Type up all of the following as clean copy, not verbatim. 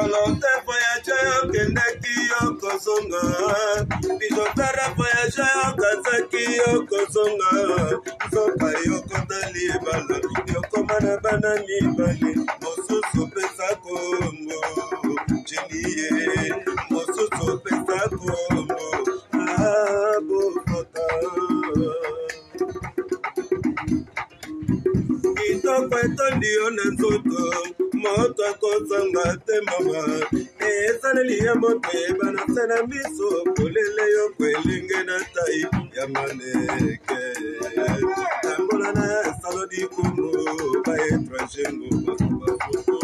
Volontaire voyageur kendaki yokozonga Bijotara voyageur kazaki yokozonga Zoka yokotali bala yokomana bana mibale Mosusu pesa Kongo Jeniye Mosusu pesa Kongo Abokota Kitoko etondi ona nzoto Moto kozanga te mama Ezaneli ya mote banasena miso Kolele yo kwelenge na tai ya maneke Tambola na salo di kumu Ba etranjengo basuko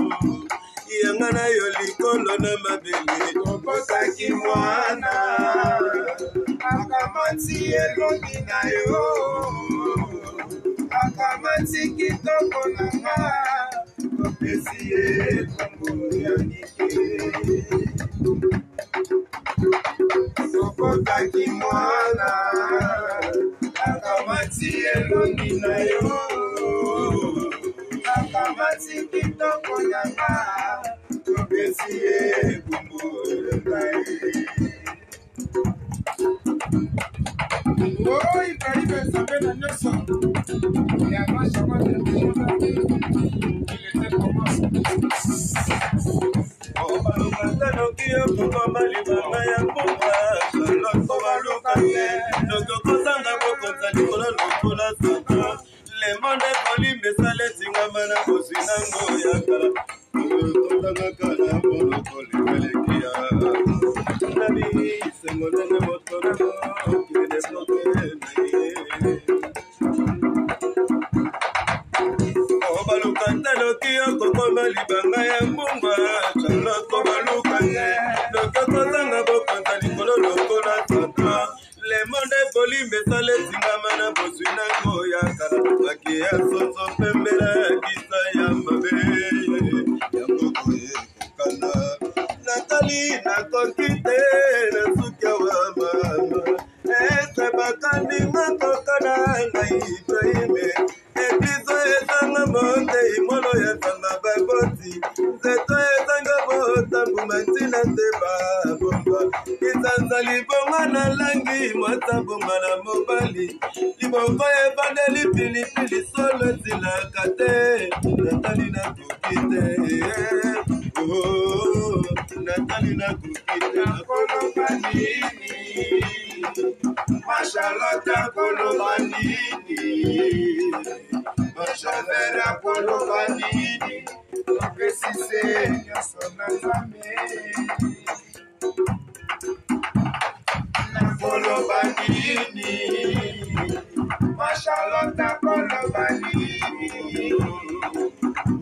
Yangana yo likolo na mabeli Okosaki mwana Akamati elongi na yo Akamati kitoko na nga Kopesiye kongo ya nike Okotaki mwana Akamati elongi na yo Akamati kitoko na nga Kopesiye kongo ya nike Oh, il arrive à savoir la leçon. Et avant, chaque il était comment? Oh, Balokanda, Nokia, Papa, Libana, Yakuba, Balokanda, Nokosanga, Bokota, Nicola, Nokola, Santa, Le Monde, Polimbe, Saletinga, Mana, Cosinango, Yakala, Kotanga, Bolokoli, Melekia, Nabi, Semodana, Motora, Balukanda lokia kokoma libanga ya mbumba Charlotte balukanga Lokoko zanga bokonza likolo lokola tata Le Monde Polimbe sale tingama na boswina ngoya kala Baki ya soso pembela kisa ya mabe Ya mokoye kukana Natali na konkite na sukia wa mama Ese bakandi ngakokana ngaitaime Ebizo ezanga monte imolo ya tanga baboti Zeto ezanga bota bumatina teba bomba Izanza libonga na langi mwata bomba na mobali Libongo evandeli pilipili solo zilakate Natali na kukite Oh, Natali na kukite Nakolo banini Machalota kolo banini Machavera kolo banini Nopesise nyasona zame Nakolo banini Machalota kolo banini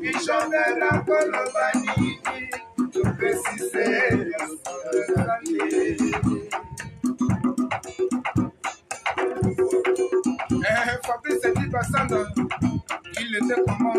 Machavera kolo banini Nopesise nyasona zame Fabrice dit passant, il était comment?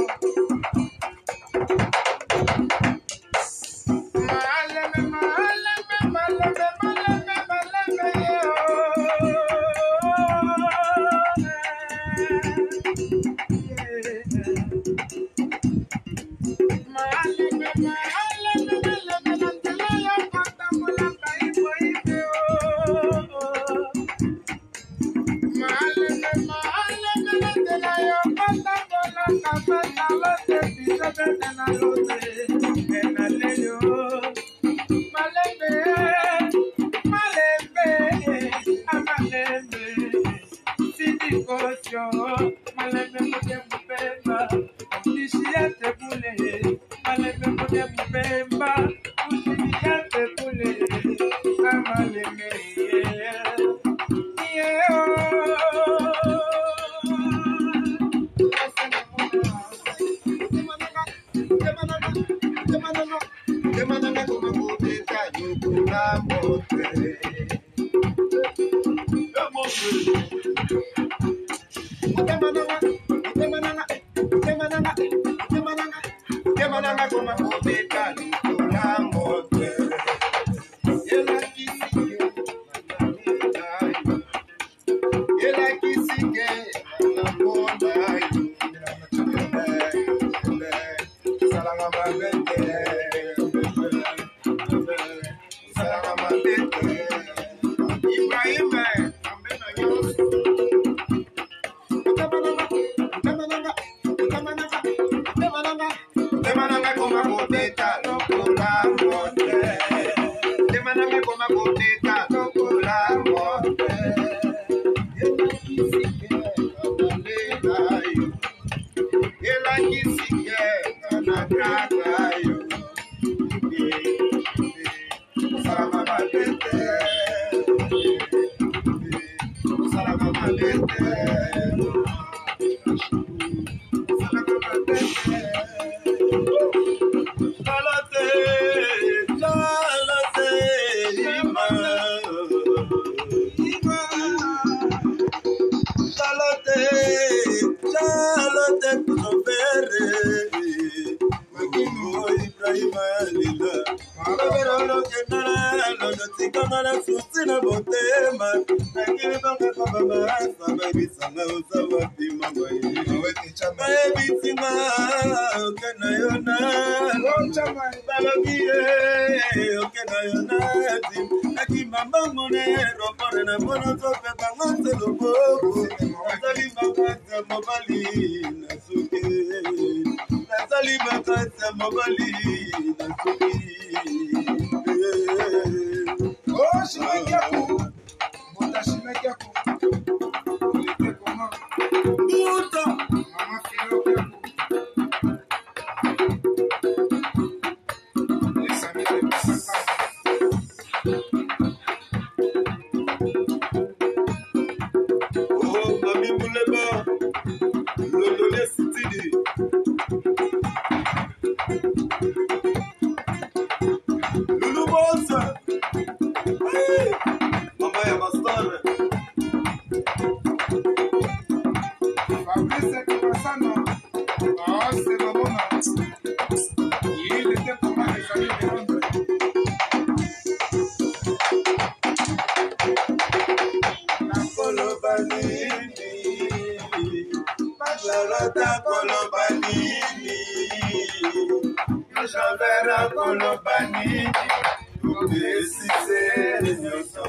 Charlotte Kuzovere Ibrahima Lila Mabero Kenala Lotikana Susina Botema Nakiri Banga Baba Baby Sanga Usawa Mama Baby Tima Kenayona Balabiye Kenayona Aki Mama Monero Parana Monoto Petangote Lobo Nazali Bakata Mobali Nasuke Nazali Bakata Mobali Nasuke Oh, Shimekiaku Mota Shimekiaku Ulite Koma Muta Mama Filokiaku Lesami de Pasaka Oh, Mami Muleba Lolole City Lulu Bossa Mama ya Bastare Fabrice Kipasano Oh, c'est bon Il était pour moi les amis de Londres Kolobanini Charlotte Kolobanini Javera Kolobanini Desise Nyoso